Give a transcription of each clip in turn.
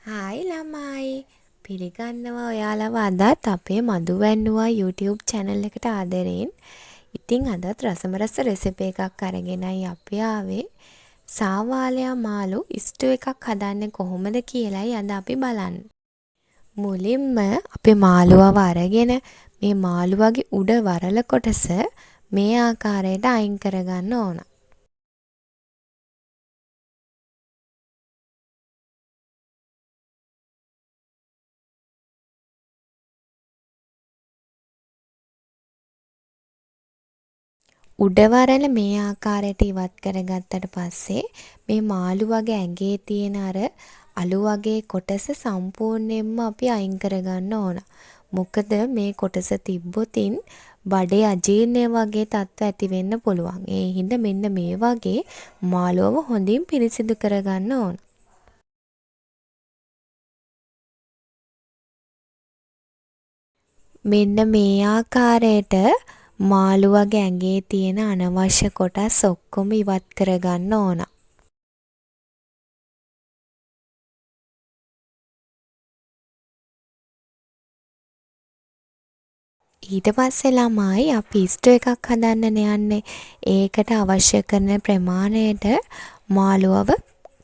Hi ළමයි පිළිගන්නවා ඔයාලව අදත් අපේ මధు වැන්නුවා YouTube channel එකට ආදරෙන්. ඉතින් අදත් රසමරස රෙසිපි එකක් අරගෙනයි අපි ආවේ. සාවාලයා මාළු ස්ටු එකක් හදන්නේ කොහොමද කියලායි අද අපි බලන්නේ. මුලින්ම අපි මාළුවව අරගෙන මේ මාළුවගේ උඩ වරල කොටස මේ ආකාරයට අයින් කරගන්න ඕන. උඩවරල මේ ආකාරයට ඉවත් කරගත්තට පස්සේ මේ මාළු වගේ ඇඟේ තියෙන අර අලු වගේ කොටස සම්පූර්ණයෙන්ම අපි අයින් කරගන්න ඕන. මොකද මේ කොටස තිබ්බොතින් බඩේ අජීර්ණය වගේ තත්ත්ව ඇති වෙන්න පුළුවන්. ඒ හින්දා මෙන්න මේ වගේ මාළුවව හොඳින් පිරිසිදු කරගන්න ඕන. මෙන්න මේ ආකාරයට මාළුවගේ ඇඟේ තියෙන අනවශ්‍ය කොටස් ඔක්කොම ඉවත් කරගන්න ඕන. ඊට පස්සේ ළමයි අපි ස්ටු එකක් හදන්න යන්නේ. ඒකට අවශ්‍ය කරන ප්‍රමාණයට මාළුවව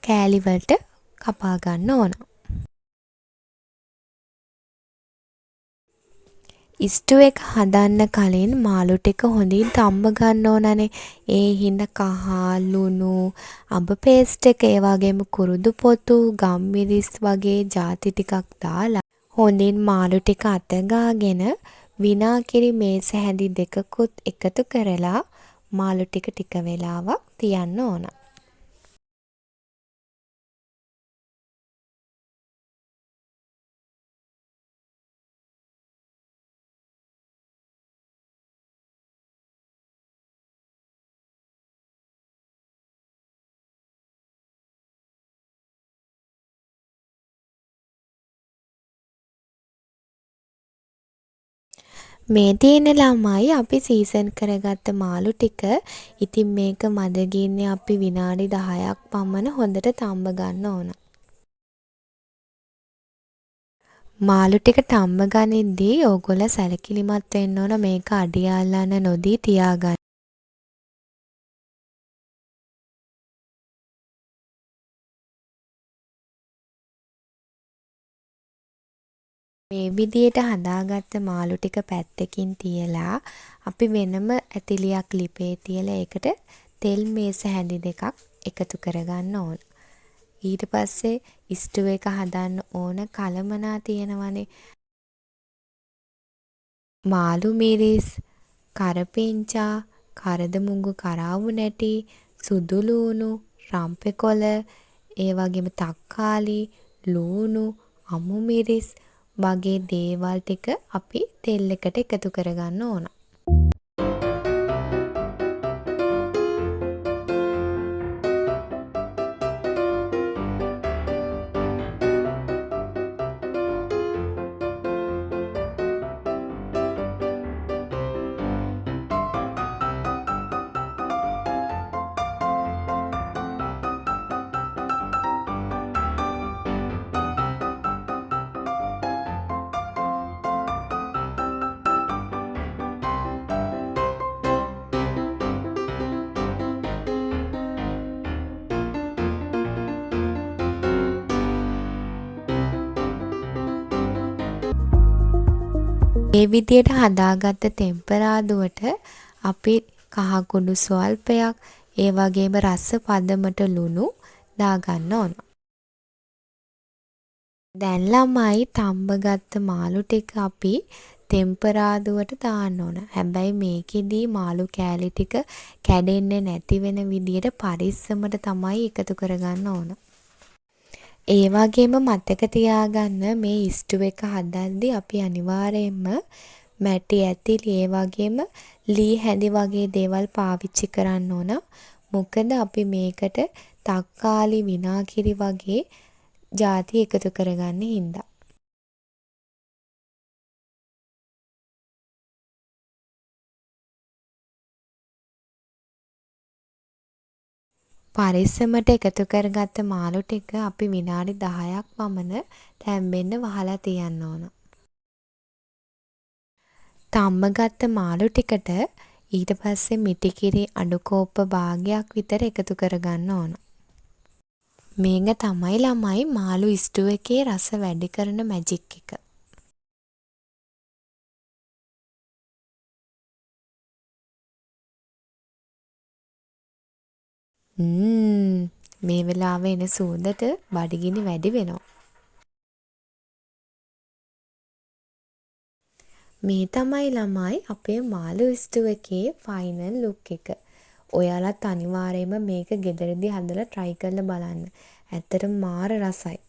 කෑලි වලට කපා ගන්න ඕන. ස්ටු එක හදන්න කලින් මාළු ටික හොඳින් තම්බ ගන්න ඕනනේ. ඒ හින්දා කහ, ලුණු, අඹ පේස්ට් එක, ඒ වගේම කුරුදු පොතු, ගම්මිරිස් වගේ ಜಾති ටිකක් දාලා හොඳින් මාළු ටික අත ගාගෙන විනාකිරි මේස හැඳි දෙකකුත් එකතු කරලා මාළු ටික ටික වෙලාවක් තියන්න ඕන. මේ තියෙන ළමයි අපි සීසන් කරගත්ත මාළු ටික. ඉතින් මේක මදගින්නේ අපි විනාඩි 10ක් පමණ හොඳට තම්බ ගන්න ඕන. මාළු ටික තම්බ ගනිද්දී ඕගොල්ලෝ සැලකිලිමත් වෙන්න ඕන මේක අඩිය අල්ලන්න නොදී තියාගන්න. මේ විදියට හදාගත්ත මාළු ටික පැත්තකින් තියලා අපි වෙනම ඇතිලියක් ලිපේ තියලා ඒකට තෙල් මේස හැඳි දෙකක් එකතු කරගන්න ඕන. ඊට පස්සේ ස්ටු එක හදන්න ඕන කලමනා තියෙනවනේ. මාළු මිරිස්, කරපිංචා, කරදමුංගු කරාවු නැටි, සුදු ලූණු, රම්පෙකොළ, ඒ වගේම තක්කාලි, ලූණු, අමු මිරිස් වගේ දේවල් ටික අපි තෙල් එකට එකතු කරගන්න ඕන. මේ විදියට හදාගත්ත තෙම්පරාදුවට අපි කහ කුඩු ස්වල්පයක්, ඒ වගේම රස පදමට ලුණු දාගන්න ඕන. දැන් ළමයි තම්බගත්ත මාළු ටික අපි තෙම්පරාදුවට දාන්න ඕන. හැබැයි මේකෙදි මාළු කෑලි ටික කැඩෙන්නේ නැති වෙන විදියට පරිස්සමට තමයි එකතු කරගන්න ඕන. ඒ වගේම මතක තියාගන්න මේ ස්ටු එක හදද්දී අපි අනිවාර්යයෙන්ම මැටි ඇතිලි ඒ වගේම ලී හැඳි වගේ දේවල් පාවිච්චි කරන්න ඕන. මොකද අපි මේකට තක්කාලි විනාකිරි වගේ ಜಾති එකතු කරගන්න හින්දා. පරිස්සමට එකතු කරගත්ත මාළු ටික අපි විනාඩි 10ක් පමණ තැම්බෙන්න වහලා තියන්න ඕන. තම්බගත්ත මාළු ටිකට ඊට පස්සේ මිටිකිරි අඩු කෝප්ප භාගයක් විතර එකතු කරගන්න ඕන. මේක තමයි ළමයි මාළු ස්ටූ එකේ රස වැඩි කරන මැජික් එක. මේ වෙලාවේ එන සුවඳට බඩගිනි වැඩි වෙනවා. මේ තමයි ළමයි අපේ මාළු ස්ටූ එකේ ෆයිනල් ලුක් එක. ඔයාලත් අනිවාර්යයෙන්ම මේක ගෙදරදී හදලා try කරලා බලන්න. ඇත්තටම මාර රසයි.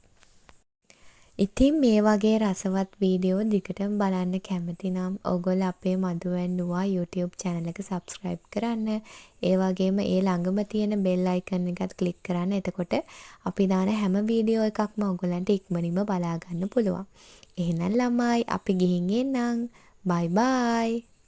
ඉතින් මේ වගේ රසවත් වීඩියෝ දිගටම බලන්න කැමති නම් ඔයගොල්ලෝ අපේ මధు and Nuwa YouTube channel එක subscribe කරන්න. ඒ වගේම ඒ ළඟම තියෙන bell icon එකත් click කරන්න. එතකොට අපි දාන හැම වීඩියෝ එකක්ම ඔයගොල්ලන්ට ඉක්මනින්ම බලා ගන්න පුළුවන්. එහෙනම් ළමයි අපි ගිහින් එන්නම්. bye bye.